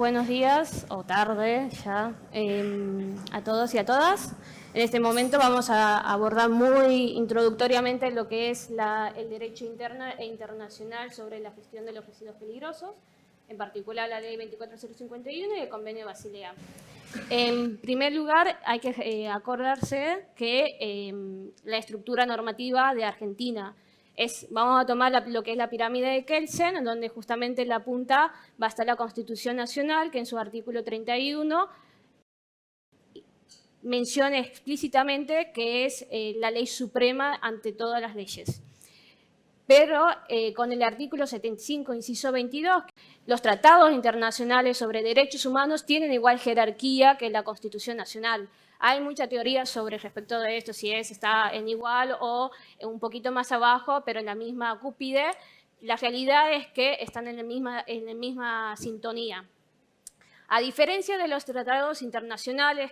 buenos días o tarde ya a todos y a todas. En este momento vamos a abordar muy introductoriamente lo que es el derecho interno e internacional sobre la gestión de los residuos peligrosos, en particular la Ley 24051 y el Convenio de Basilea. En primer lugar, hay que acordarse que la estructura normativa de Argentina vamos a tomar lo que es la pirámide de Kelsen, en donde justamente en la punta va a estar la Constitución Nacional, que en su artículo 31 menciona explícitamente que es la ley suprema ante todas las leyes. Pero con el artículo 75, inciso 22, los tratados internacionales sobre derechos humanos tienen igual jerarquía que la Constitución Nacional. Hay mucha teoría sobre respecto de esto, si está en igual o un poquito más abajo, pero en la misma cúspide. La realidad es que están en la misma sintonía. A diferencia de los tratados internacionales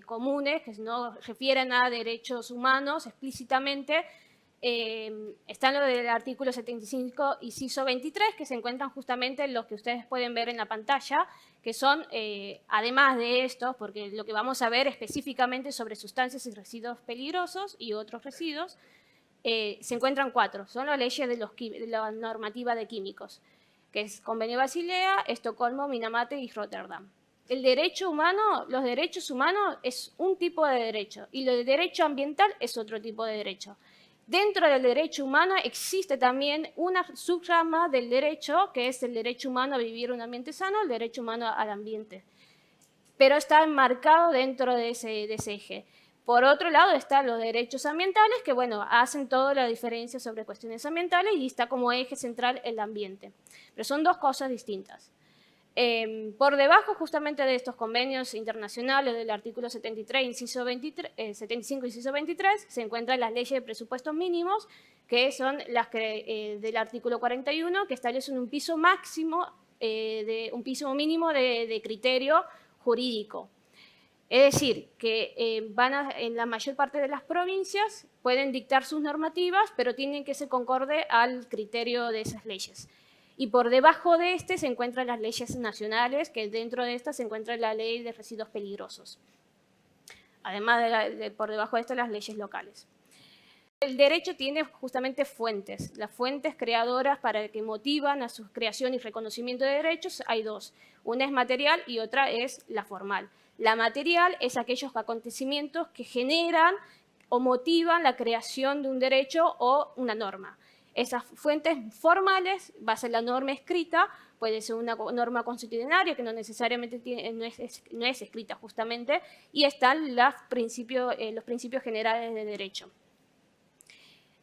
comunes, que no refieren a derechos humanos explícitamente, están lo del artículo 75, inciso 23, que se encuentran justamente los que ustedes pueden ver en la pantalla, que son, además de estos, porque lo que vamos a ver específicamente sobre sustancias y residuos peligrosos y otros residuos, se encuentran 4. Son las leyes de la normativa de químicos, que es Convenio de Basilea, Estocolmo, Minamate y Rotterdam. Los derechos humanos es un tipo de derecho y lo de derecho ambiental es otro tipo de derecho. Dentro del derecho humano existe también una subrama del derecho, que es el derecho humano a vivir un ambiente sano, el derecho humano al ambiente. Pero está enmarcado dentro de ese eje. Por otro lado están los derechos ambientales, que hacen toda la diferencia sobre cuestiones ambientales y está como eje central el ambiente. Pero son dos cosas distintas. Por debajo justamente de estos convenios internacionales del artículo 73, 75, inciso 23, se encuentran las leyes de presupuestos mínimos, que son las del artículo 41, que establecen un piso mínimo de criterio jurídico. Es decir, que en la mayor parte de las provincias pueden dictar sus normativas, pero tienen que ser concorde al criterio de esas leyes. Y por debajo de se encuentran las leyes nacionales, que dentro de estas se encuentra la ley de residuos peligrosos. Además por debajo de las leyes locales. El derecho tiene justamente fuentes. Las fuentes creadoras para que motivan a su creación y reconocimiento de derechos hay dos. Una es material y otra es la formal. La material es aquellos acontecimientos que generan o motivan la creación de un derecho o una norma. Esas fuentes formales va a ser la norma escrita, puede ser una norma constitucional que no necesariamente no es escrita justamente, y están los principios generales de derecho.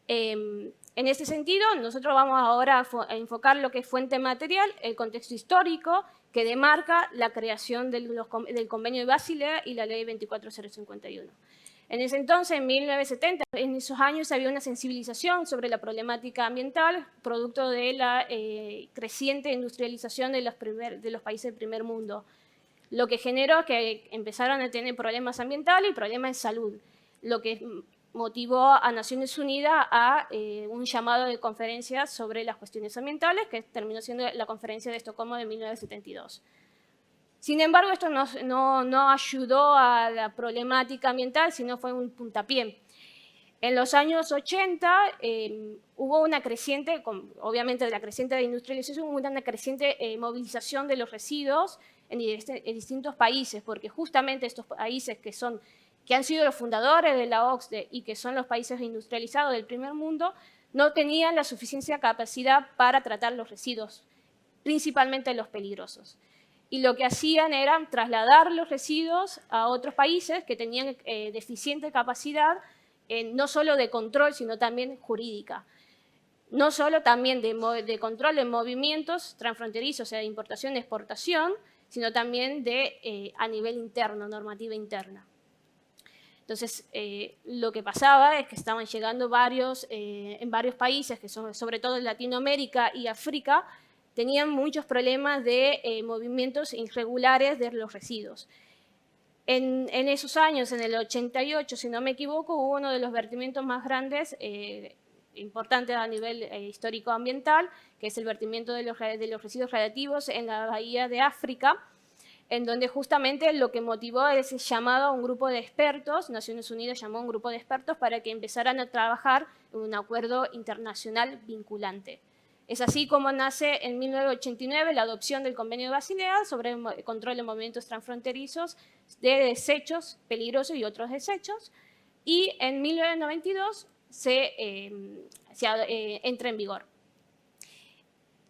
En ese sentido, nosotros vamos ahora a enfocar lo que es fuente material, el contexto histórico que demarca la creación del Convenio de Basilea y la Ley 24051. En ese entonces, en 1970, en esos años había una sensibilización sobre la problemática ambiental, producto de la creciente industrialización de los países del primer mundo, lo que generó que empezaron a tener problemas ambientales y problemas de salud, lo que motivó a Naciones Unidas a un llamado de conferencia sobre las cuestiones ambientales, que terminó siendo la conferencia de Estocolmo de 1972. Sin embargo, esto no ayudó a la problemática ambiental, sino fue un puntapié. En los años 80 hubo una creciente, obviamente de la creciente industrialización, hubo una creciente movilización de los residuos en distintos países, porque justamente estos países que han sido los fundadores de la OCDE y que son los países industrializados del primer mundo, no tenían la suficiente capacidad para tratar los residuos, principalmente los peligrosos. Y lo que hacían era trasladar los residuos a otros países que tenían deficiente capacidad, no solo de control, sino también jurídica. No solo también de control de movimientos transfronterizos, o sea, de importación y exportación, sino también a nivel interno, normativa interna. Entonces, lo que pasaba es que estaban llegando en varios países, que son sobre todo en Latinoamérica y África, tenían muchos problemas de movimientos irregulares de los residuos. En esos años, en el 88, si no me equivoco, hubo uno de los vertimientos más grandes importante a nivel histórico-ambiental, que es el vertimiento de los residuos radiactivos en la bahía de África, en donde justamente lo que motivó es el llamado a un grupo de expertos, Naciones Unidas llamó a un grupo de expertos para que empezaran a trabajar en un acuerdo internacional vinculante. Es así como nace en 1989 la adopción del Convenio de Basilea sobre el control de movimientos transfronterizos de desechos peligrosos y otros desechos, y en 1992 entra en vigor.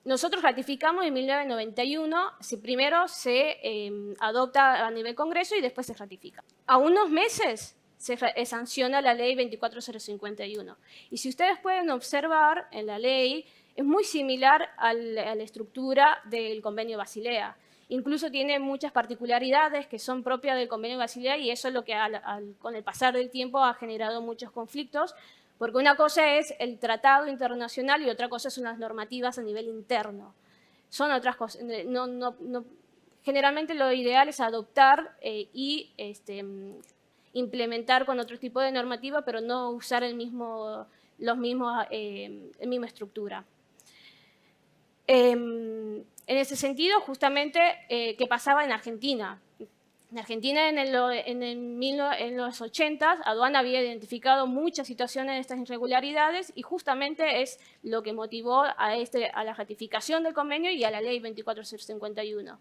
Nosotros ratificamos en 1991, primero se adopta a nivel Congreso y después se ratifica. A unos meses se sanciona la ley 24051. Y si ustedes pueden observar en la ley, es muy similar a la estructura del Convenio Basilea. Incluso tiene muchas particularidades que son propias del Convenio Basilea y eso es lo que con el pasar del tiempo ha generado muchos conflictos, porque una cosa es el tratado internacional y otra cosa son las normativas a nivel interno. Son otras cosas. Generalmente lo ideal es adoptar y implementar con otro tipo de normativa, pero no usar la misma estructura. En ese sentido, justamente, ¿qué pasaba en Argentina? En Argentina, en los 80, Aduana había identificado muchas situaciones de estas irregularidades y justamente es lo que motivó a la ratificación del convenio y a la ley 24051.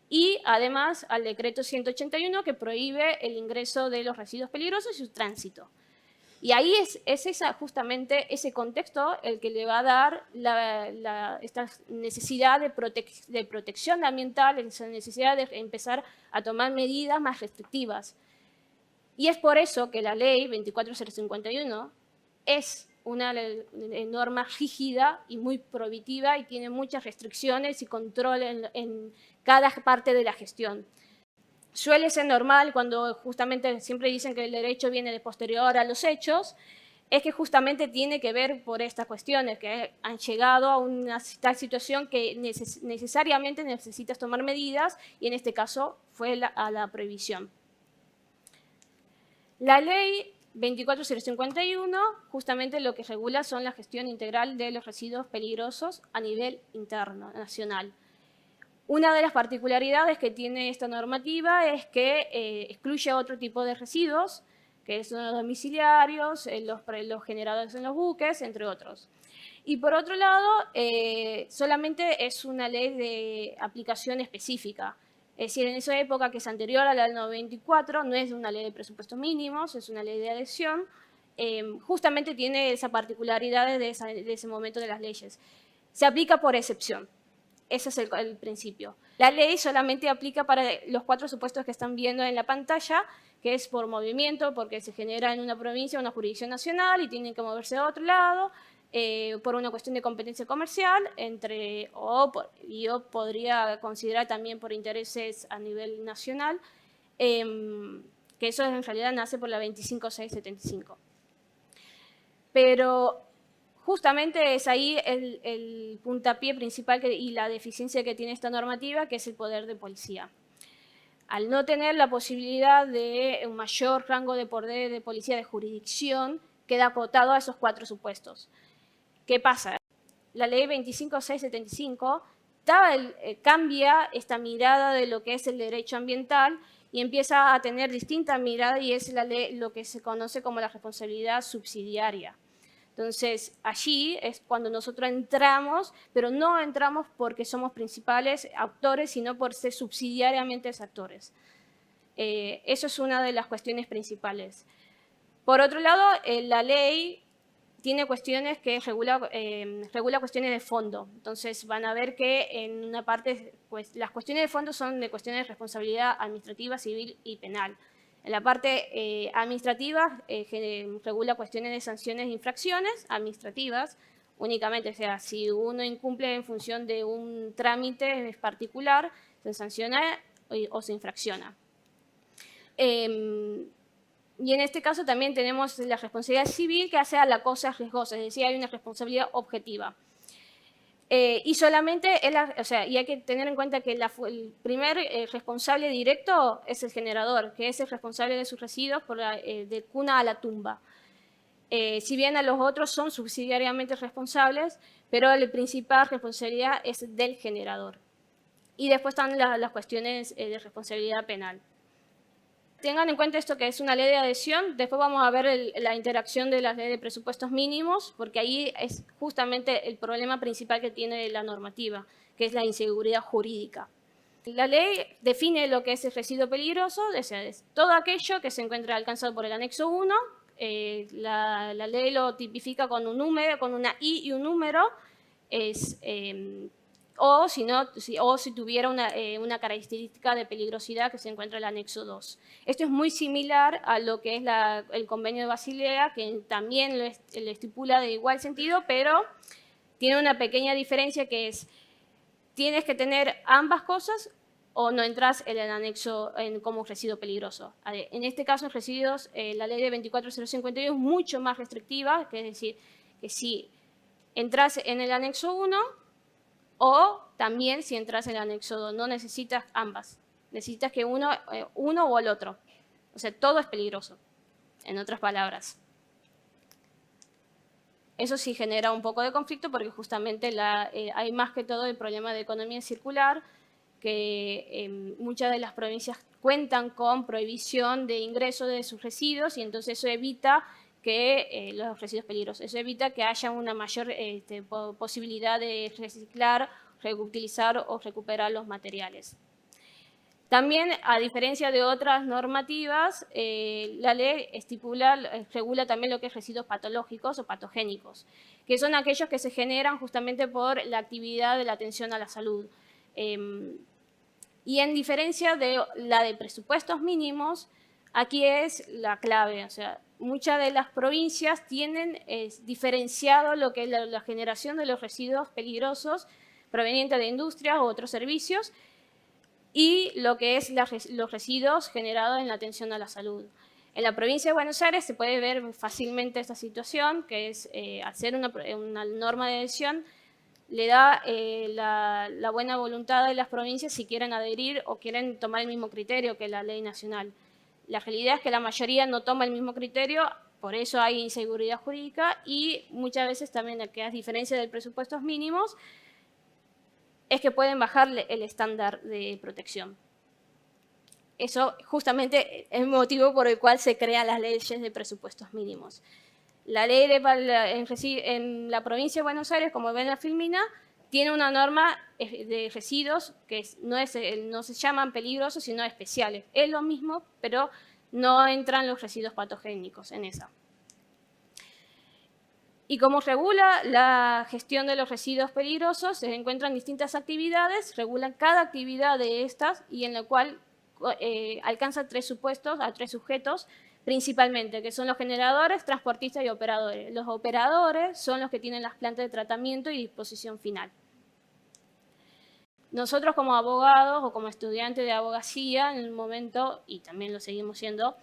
Y además al decreto 181 que prohíbe el ingreso de los residuos peligrosos y su tránsito. Y ahí es justamente ese contexto el que le va a dar esta necesidad de protección ambiental, esa necesidad de empezar a tomar medidas más restrictivas. Y es por eso que la ley 24051 es una norma rígida y muy prohibitiva y tiene muchas restricciones y control en cada parte de la gestión. Suele ser normal cuando justamente siempre dicen que el derecho viene de posterior a los hechos, es que justamente tiene que ver por estas cuestiones, que han llegado a una tal situación que necesariamente necesitas tomar medidas y en este caso fue a la prohibición. La ley 24051 justamente lo que regula son la gestión integral de los residuos peligrosos a nivel interno, nacional. Una de las particularidades que tiene esta normativa es que excluye otro tipo de residuos, que son los domiciliarios, los generadores en los buques, entre otros. Y por otro lado, solamente es una ley de aplicación específica. Es decir, en esa época que es anterior a la del 94, no es una ley de presupuestos mínimos, es una ley de adhesión, justamente tiene esa particularidad de ese momento de las leyes. Se aplica por excepción. Ese es el principio. La ley solamente aplica para los 4 supuestos que están viendo en la pantalla, que es por movimiento, porque se genera en una provincia una jurisdicción nacional y tienen que moverse a otro lado, por una cuestión de competencia comercial, yo podría considerar también por intereses a nivel nacional, que eso en realidad nace por la 25675. Pero justamente es ahí el puntapié principal y la deficiencia que tiene esta normativa, que es el poder de policía. Al no tener la posibilidad de un mayor rango de poder de policía de jurisdicción, queda acotado a esos 4 supuestos. ¿Qué pasa? La ley 25675 cambia esta mirada de lo que es el derecho ambiental y empieza a tener distinta mirada y es lo que se conoce como la responsabilidad subsidiaria. Entonces, allí es cuando nosotros entramos, pero no entramos porque somos principales actores, sino por ser subsidiariamente actores. Eso es una de las cuestiones principales. Por otro lado, la ley tiene cuestiones que regula cuestiones de fondo. Entonces, van a ver que en una parte, pues, las cuestiones de fondo son de cuestiones de responsabilidad administrativa, civil y penal. En la parte administrativa regula cuestiones de sanciones e infracciones administrativas únicamente. O sea, si uno incumple en función de un trámite particular, se sanciona o se infracciona. Y en este caso también tenemos la responsabilidad civil que hace a la cosa riesgosa, es decir, hay una responsabilidad objetiva. Y solamente, y hay que tener en cuenta que el primer responsable directo es el generador, que es el responsable de sus residuos de cuna a la tumba. Si bien a los otros son subsidiariamente responsables, pero la principal responsabilidad es del generador. Y después están las cuestiones de responsabilidad penal. Tengan en cuenta esto que es una ley de adhesión, después vamos a ver la interacción de las leyes de presupuestos mínimos, porque ahí es justamente el problema principal que tiene la normativa, que es la inseguridad jurídica. La ley define lo que es el residuo peligroso, es todo aquello que se encuentra alcanzado por el anexo 1, la ley lo tipifica con un número, con una I y un número, o si tuviera una característica de peligrosidad que se encuentra en el anexo 2. Esto es muy similar a lo que es el convenio de Basilea, que también lo estipula de igual sentido, pero tiene una pequeña diferencia que es, tienes que tener ambas cosas o no entras en el anexo como residuo peligroso. En este caso, en residuos, la ley de 24052 es mucho más restrictiva, que es decir, que si entras en el anexo 1 o también si entras en el anexo 2, no necesitas ambas, necesitas que uno o el otro. O sea, todo es peligroso, en otras palabras. Eso sí genera un poco de conflicto porque justamente hay más que todo el problema de economía circular, que muchas de las provincias cuentan con prohibición de ingreso de sus residuos y entonces eso evita que los residuos peligrosos, eso evita que haya una mayor posibilidad de reciclar, reutilizar o recuperar los materiales. También, a diferencia de otras normativas, la ley regula también lo que es residuos patológicos o patogénicos, que son aquellos que se generan justamente por la actividad de la atención a la salud. Y en diferencia de la de presupuestos mínimos, aquí es la clave. O sea, muchas de las provincias tienen diferenciado lo que es la generación de los residuos peligrosos provenientes de industrias u otros servicios y lo que es los residuos generados en la atención a la salud. En la provincia de Buenos Aires se puede ver fácilmente esta situación, que es hacer una norma de adhesión le da la buena voluntad de las provincias si quieren adherir o quieren tomar el mismo criterio que la ley nacional. La realidad es que la mayoría no toma el mismo criterio, por eso hay inseguridad jurídica y muchas veces también, que a diferencia de presupuestos mínimos, es que pueden bajar el estándar de protección. Eso justamente es el motivo por el cual se crean las leyes de presupuestos mínimos. La ley en la provincia de Buenos Aires, como ven en la filmina, tiene una norma de residuos que no se llaman peligrosos, sino especiales. Es lo mismo, pero no entran los residuos patogénicos en esa. Y como regula la gestión de los residuos peligrosos, se encuentran distintas actividades, regulan cada actividad de estas y en la cual alcanza tres supuestos, a tres sujetos, principalmente, que son los generadores, transportistas y operadores. Los operadores son los que tienen las plantas de tratamiento y disposición final. Nosotros como abogados o como estudiantes de abogacía, en el momento, y también lo seguimos siendo,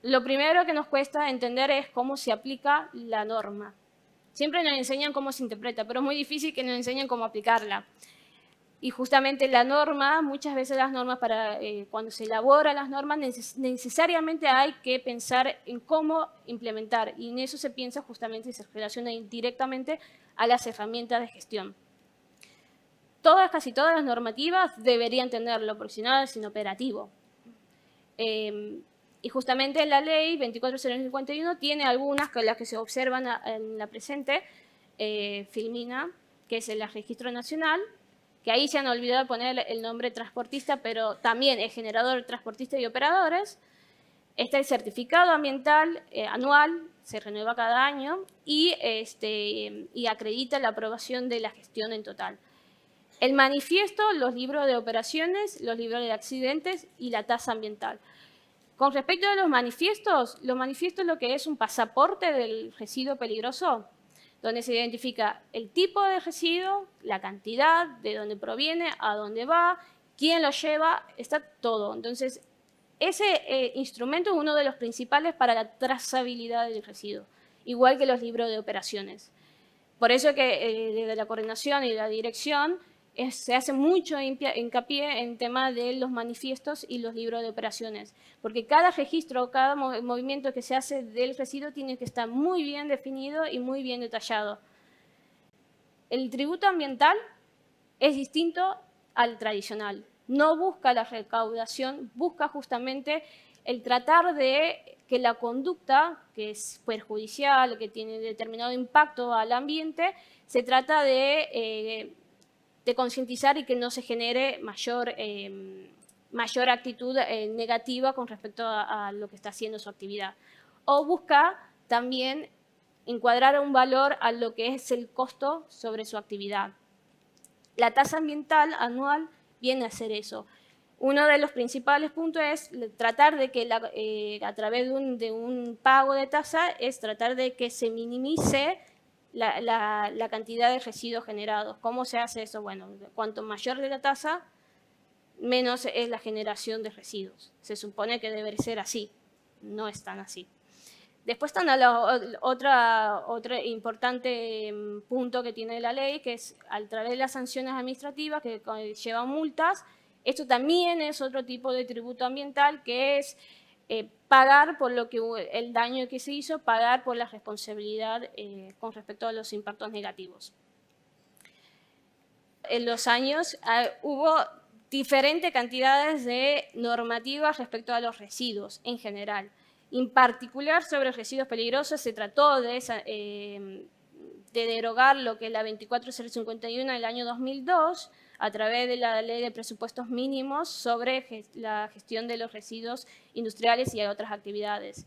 lo primero que nos cuesta entender es cómo se aplica la norma. Siempre nos enseñan cómo se interpreta, pero es muy difícil que nos enseñen cómo aplicarla. Y justamente la norma, muchas veces las normas, cuando se elaboran las normas, necesariamente hay que pensar en cómo implementar. Y en eso se piensa justamente y se relaciona directamente a las herramientas de gestión. Casi todas las normativas deberían tenerlo, porque si no es inoperativo. Y justamente la ley 24051 tiene algunas que las que se observan en la presente filmina, que es el registro nacional, que ahí se han olvidado de poner el nombre transportista, pero también es generador, transportista y operadores. Está el certificado ambiental anual, se renueva cada año, y acredita la aprobación de la gestión en total. El manifiesto, los libros de operaciones, los libros de accidentes y la tasa ambiental. Con respecto a los manifiestos lo que es un pasaporte del residuo peligroso, donde se identifica el tipo de residuo, la cantidad, de dónde proviene, a dónde va, quién lo lleva, está todo. Entonces, ese instrumento es uno de los principales para la trazabilidad del residuo, igual que los libros de operaciones. Por eso que desde la coordinación y la dirección se hace mucho hincapié en tema de los manifiestos y los libros de operaciones, porque cada registro, cada movimiento que se hace del residuo tiene que estar muy bien definido y muy bien detallado. El tributo ambiental es distinto al tradicional. No busca la recaudación, busca justamente el tratar de que la conducta, que es perjudicial, que tiene determinado impacto al ambiente, se trata de concientizar y que no se genere mayor actitud negativa con respecto a lo que está haciendo su actividad. O busca también encuadrar un valor a lo que es el costo sobre su actividad. La tasa ambiental anual viene a hacer eso. Uno de los principales puntos es tratar de que a través de un pago de tasa es tratar de que se minimice la cantidad de residuos generados. ¿Cómo se hace eso? Bueno, cuanto mayor la tasa, menos es la generación de residuos. Se supone que debe ser así, no es tan así. Después está otro importante punto que tiene la ley, que es a través de las sanciones administrativas que llevan multas. Esto también es otro tipo de tributo ambiental, que es pagar por el daño que se hizo, pagar por la responsabilidad con respecto a los impactos negativos. En los años hubo diferentes cantidades de normativas respecto a los residuos en general. En particular, sobre residuos peligrosos, se trató de derogar lo que es la 24051 del año 2002 a través de la Ley de Presupuestos Mínimos sobre la gestión de los residuos industriales y otras actividades.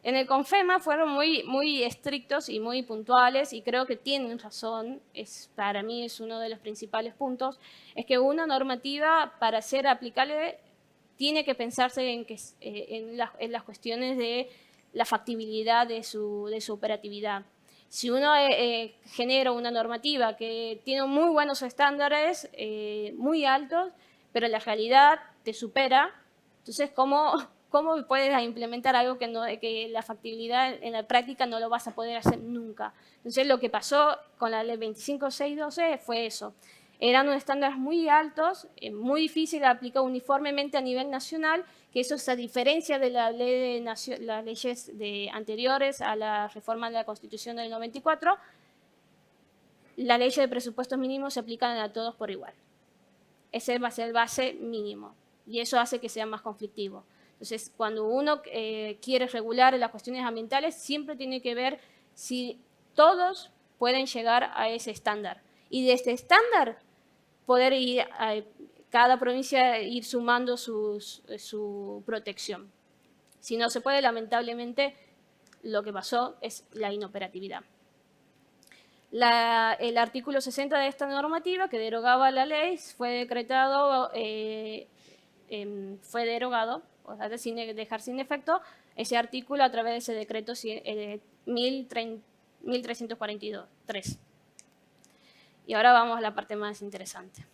En el CONFEMA fueron muy estrictos y muy puntuales, y creo que tienen razón, para mí es uno de los principales puntos, es que una normativa para ser aplicable tiene que pensarse en las cuestiones de la factibilidad de su operatividad. Si uno genera una normativa que tiene muy buenos estándares, muy altos, pero la realidad te supera, entonces, ¿cómo puedes implementar algo que la factibilidad en la práctica no lo vas a poder hacer nunca? Entonces, lo que pasó con la ley 25612 fue eso. Eran unos estándares muy altos, muy difícil de aplicar uniformemente a nivel nacional, que eso es a diferencia de las leyes anteriores a la reforma de la Constitución del 94, las leyes de presupuestos mínimos se aplican a todos por igual. Ese va a ser el base mínimo, y eso hace que sea más conflictivo. Entonces, cuando uno quiere regular las cuestiones ambientales, siempre tiene que ver si todos pueden llegar a ese estándar. Y de este estándar, poder ir a cada provincia ir sumando su protección. Si no se puede, lamentablemente, lo que pasó es la inoperatividad. El artículo 60 de esta normativa, que derogaba la ley, fue derogado, o sea, dejar sin efecto ese artículo a través de ese decreto 1343. Y ahora vamos a la parte más interesante.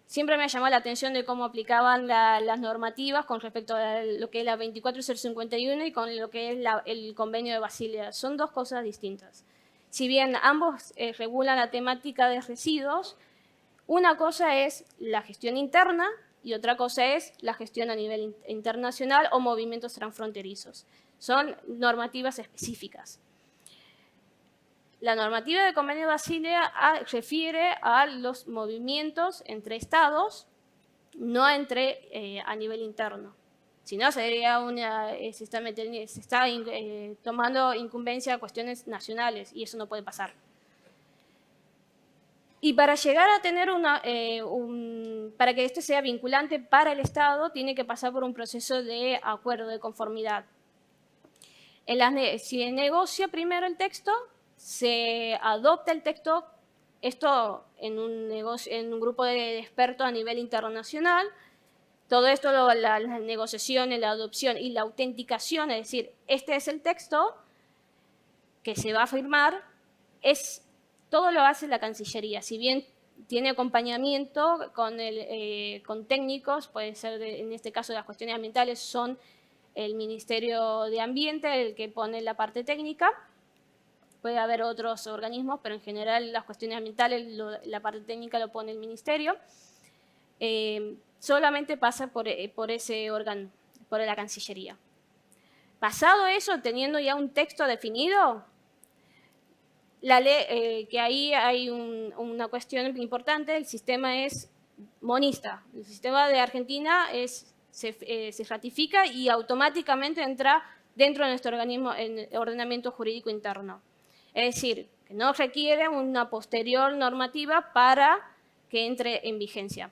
Siempre me ha llamado la atención de cómo aplicaban las normativas con respecto a lo que es la 24051 y con lo que es el convenio de Basilea. Son dos cosas distintas. Si bien ambos regulan la temática de residuos, una cosa es la gestión interna y otra cosa es la gestión a nivel internacional o movimientos transfronterizos. Son normativas específicas. La normativa del Convenio de Basilea refiere a los movimientos entre estados, no a nivel interno. Si no, sería se está tomando incumbencia a cuestiones nacionales, y eso no puede pasar. Y para llegar a tener para que esto sea vinculante para el Estado, tiene que pasar por un proceso de acuerdo, de conformidad. Si negocia primero el texto, se adopta el texto, esto en un grupo de expertos a nivel internacional. Todo esto, las negociaciones, la adopción y la autenticación, es decir, este es el texto que se va a firmar, todo lo hace la Cancillería. Si bien tiene acompañamiento con técnicos, puede ser, en este caso, las cuestiones ambientales son el Ministerio de Ambiente el que pone la parte técnica. puede haber otros organismos, pero en general las cuestiones ambientales, la parte técnica lo pone el ministerio. Solamente pasa por ese órgano, por la Cancillería. Pasado eso, teniendo ya un texto definido, la ley, que ahí hay una cuestión importante, el sistema es monista. El sistema de Argentina se ratifica y automáticamente entra dentro de nuestro organismo en ordenamiento jurídico interno. Es decir, que no requiere una posterior normativa para que entre en vigencia.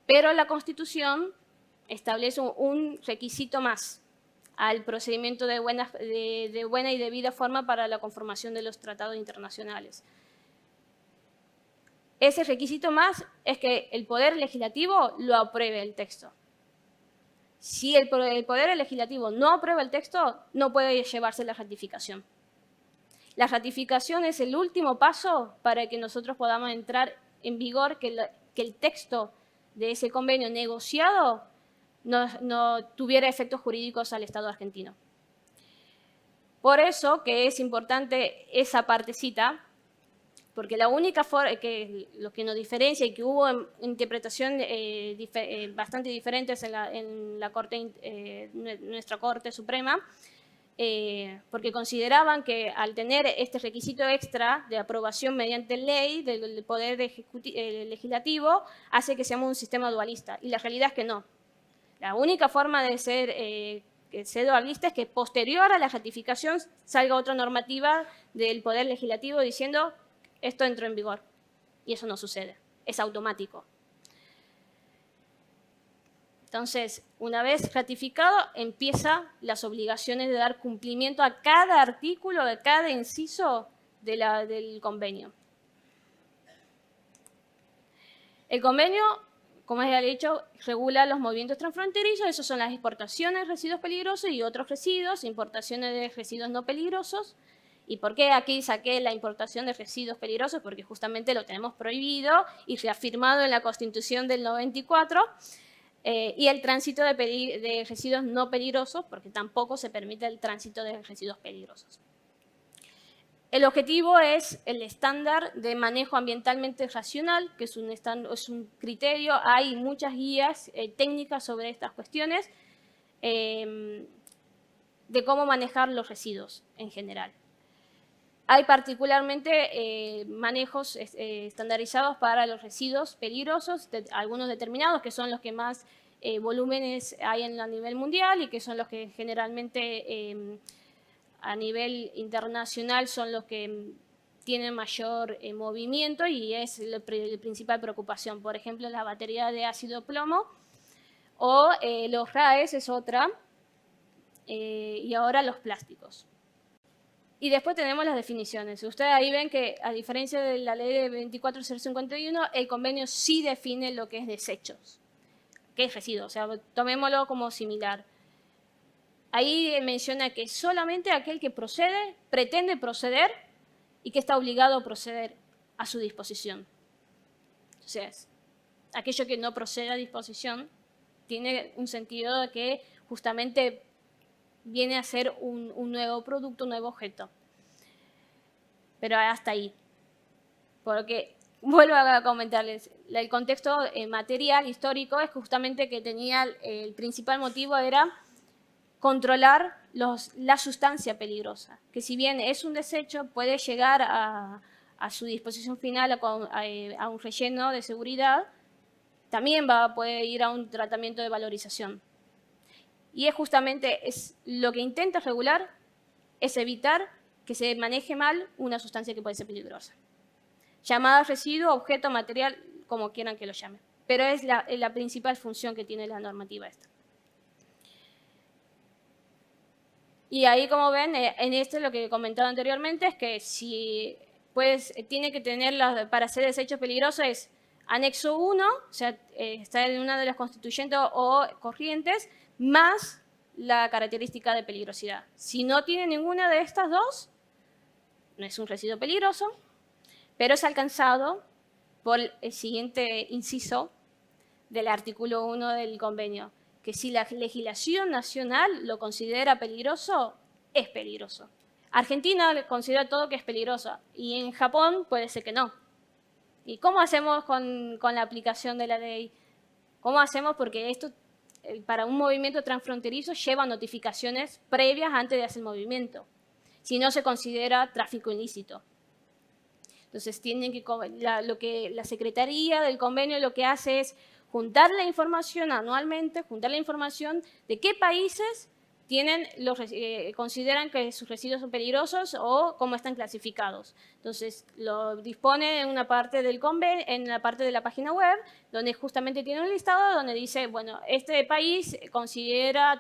Pero la Constitución establece un requisito más al procedimiento de buena y debida forma para la conformación de los tratados internacionales. Ese requisito más es que el Poder Legislativo lo apruebe el texto. Si el Poder Legislativo no aprueba el texto, no puede llevarse la ratificación. La ratificación es el último paso para que nosotros podamos entrar en vigor, que el texto de ese convenio negociado no tuviera efectos jurídicos al Estado argentino. Por eso que es importante esa partecita, porque la única forma, lo que nos diferencia y que hubo interpretación bastante diferentes en la Corte, nuestra Corte Suprema, porque consideraban que al tener este requisito extra de aprobación mediante ley del Poder Legislativo, hace que seamos un sistema dualista, y la realidad es que no. La única forma de ser dualista es que posterior a la ratificación salga otra normativa del Poder Legislativo diciendo esto entró en vigor, y eso no sucede, es automático. Entonces, una vez ratificado, empiezan las obligaciones de dar cumplimiento a cada artículo, de cada inciso del convenio. El convenio, como ya he dicho, regula los movimientos transfronterizos. Esos son las exportaciones de residuos peligrosos y otros residuos, importaciones de residuos no peligrosos. ¿Y por qué aquí saqué la importación de residuos peligrosos? Porque justamente lo tenemos prohibido y reafirmado en la Constitución del 94. Y el tránsito de residuos no peligrosos, porque tampoco se permite el tránsito de residuos peligrosos. El objetivo es el estándar de manejo ambientalmente racional, que es un criterio. Hay muchas guías técnicas sobre estas cuestiones de cómo manejar los residuos en general. Hay particularmente manejos estandarizados para los residuos peligrosos, algunos determinados, que son los que más volúmenes hay a nivel mundial y que son los que generalmente a nivel internacional son los que tienen mayor movimiento y es la principal preocupación. Por ejemplo, la batería de ácido plomo o los RAEs es otra, y ahora los plásticos. Y después tenemos las definiciones. Ustedes ahí ven que, a diferencia de la ley de 24051, el convenio sí define lo que es desechos, que es residuo. O sea, tomémoslo como similar. Ahí menciona que solamente aquel que procede, pretende proceder y que está obligado a proceder a su disposición. O sea, aquello que no procede a disposición tiene un sentido de que justamente viene a ser un nuevo producto, un nuevo objeto. Pero hasta ahí. Porque, vuelvo a comentarles, el contexto material, histórico, es justamente que tenía el principal motivo era controlar la sustancia peligrosa, que si bien es un desecho, puede llegar a su disposición final a un relleno de seguridad, también puede ir a un tratamiento de valorización. Y es justamente lo que intenta regular es evitar que se maneje mal una sustancia que puede ser peligrosa. Llamada residuo, objeto, material, como quieran que lo llamen. Pero es la principal función que tiene la normativa esta. Y ahí, como ven, en esto lo que he comentado anteriormente es que tiene que tener, para ser desecho peligroso, es anexo 1, o sea, está en una de las constituyentes o corrientes, más la característica de peligrosidad. Si no tiene ninguna de estas dos, no es un residuo peligroso, pero es alcanzado por el siguiente inciso del artículo 1 del convenio, que si la legislación nacional lo considera peligroso, es peligroso. Argentina considera todo que es peligroso y en Japón puede ser que no. ¿Y cómo hacemos con la aplicación de la ley? ¿Cómo hacemos? Porque esto, para un movimiento transfronterizo, lleva notificaciones previas antes de hacer el movimiento. Si no, se considera tráfico ilícito. Entonces, tienen que la Secretaría del Convenio lo que hace es juntar la información anualmente, juntar la información de qué países consideran que sus residuos son peligrosos o cómo están clasificados. Entonces, lo dispone en una parte del convenio, en la parte de la página web, donde justamente tiene un listado donde dice, bueno, este país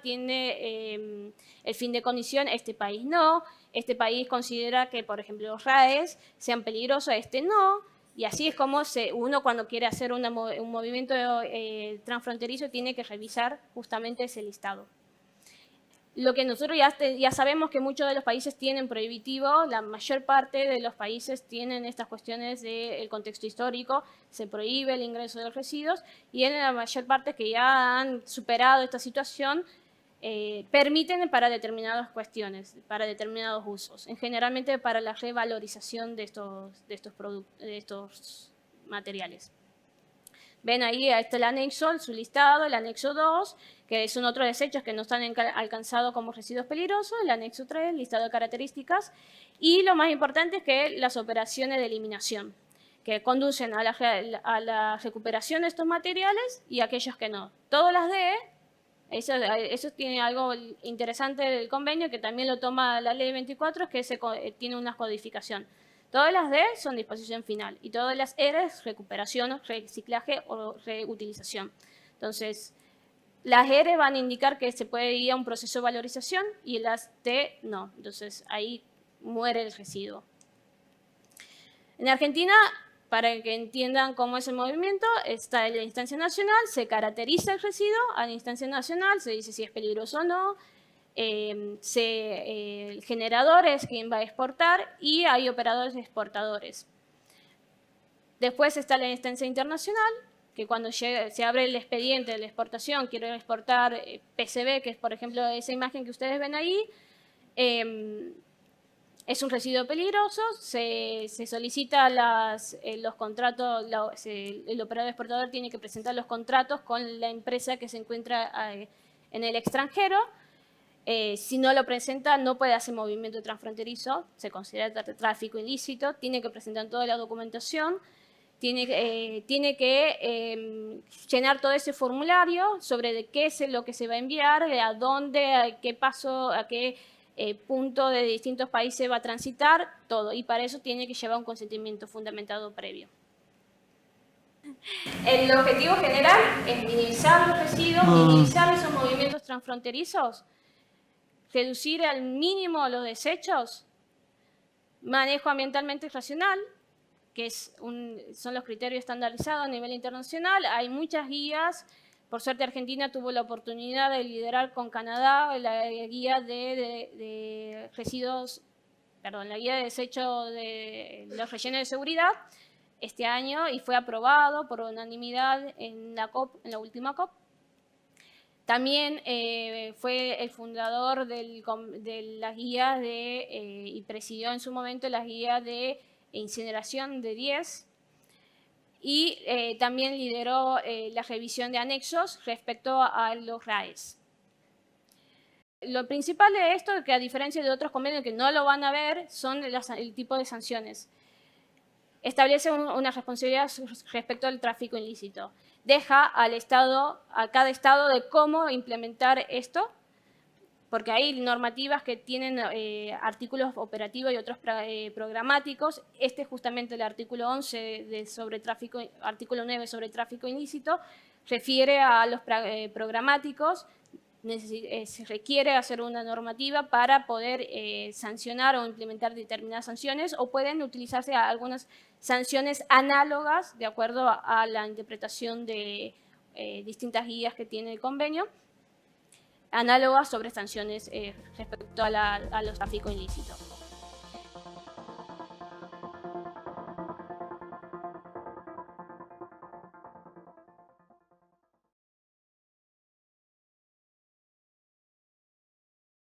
tiene el fin de condición, este país no, este país considera que, por ejemplo, los RAEs sean peligrosos, este no, y así es como uno cuando quiere hacer un movimiento transfronterizo tiene que revisar justamente ese listado. Lo que nosotros ya sabemos que muchos de los países tienen prohibitivo, la mayor parte de los países tienen estas cuestiones del contexto histórico, se prohíbe el ingreso de los residuos y en la mayor parte que ya han superado esta situación permiten para determinadas cuestiones, para determinados usos, generalmente para la revalorización de estos materiales. Ven ahí, está el anexo, su listado, el anexo 2, que son otros desechos que no están alcanzados como residuos peligrosos, el anexo 3, listado de características, y lo más importante es que las operaciones de eliminación, que conducen a la recuperación de estos materiales y aquellos que no. Todas las D, eso tiene algo interesante del convenio, que también lo toma la ley 24, es que tiene una codificación. Todas las D son disposición final y todas las R es recuperación, reciclaje o reutilización. Entonces, las R van a indicar que se puede ir a un proceso de valorización y las T no. Entonces, ahí muere el residuo. En Argentina, para que entiendan cómo es el movimiento, está en la instancia nacional, se caracteriza el residuo, a la instancia nacional se dice si es peligroso o no, el generador es quien va a exportar y hay operadores exportadores. Después está la instancia internacional, que cuando se abre el expediente de la exportación, quiero exportar PCB, que es por ejemplo esa imagen que ustedes ven ahí, es un residuo peligroso, se solicita los contratos, el operador exportador tiene que presentar los contratos con la empresa que se encuentra en el extranjero. Si no lo presenta, no puede hacer movimiento transfronterizo, se considera tráfico ilícito, tiene que presentar toda la documentación, tiene que llenar todo ese formulario sobre de qué es lo que se va a enviar, a dónde, a qué paso, a qué punto de distintos países va a transitar, todo. Y para eso tiene que llevar un consentimiento fundamentado previo. El objetivo general es minimizar los residuos, minimizar esos movimientos transfronterizos, reducir al mínimo los desechos, manejo ambientalmente racional, que son los criterios estandarizados a nivel internacional. Hay muchas guías. Por suerte, Argentina tuvo la oportunidad de liderar con Canadá la guía de residuos, perdón, la guía de desecho de los rellenos de seguridad este año y fue aprobado por unanimidad en la última COP. También fue el fundador de las guías y presidió en su momento las guías de incineración de 10 y también lideró la revisión de anexos respecto a los RAEs. Lo principal de esto es que a diferencia de otros convenios que no lo van a ver son el tipo de sanciones. Establece una responsabilidad respecto al tráfico ilícito. Deja a cada estado de cómo implementar esto, porque hay normativas que tienen artículos operativos y otros programáticos. Este es justamente el artículo 11 artículo 9 sobre tráfico ilícito, refiere a los programáticos. Se requiere hacer una normativa para poder sancionar o implementar determinadas sanciones, o pueden utilizarse algunas sanciones análogas de acuerdo a la interpretación de distintas guías que tiene el convenio, análogas sobre sanciones respecto a los tráficos ilícitos.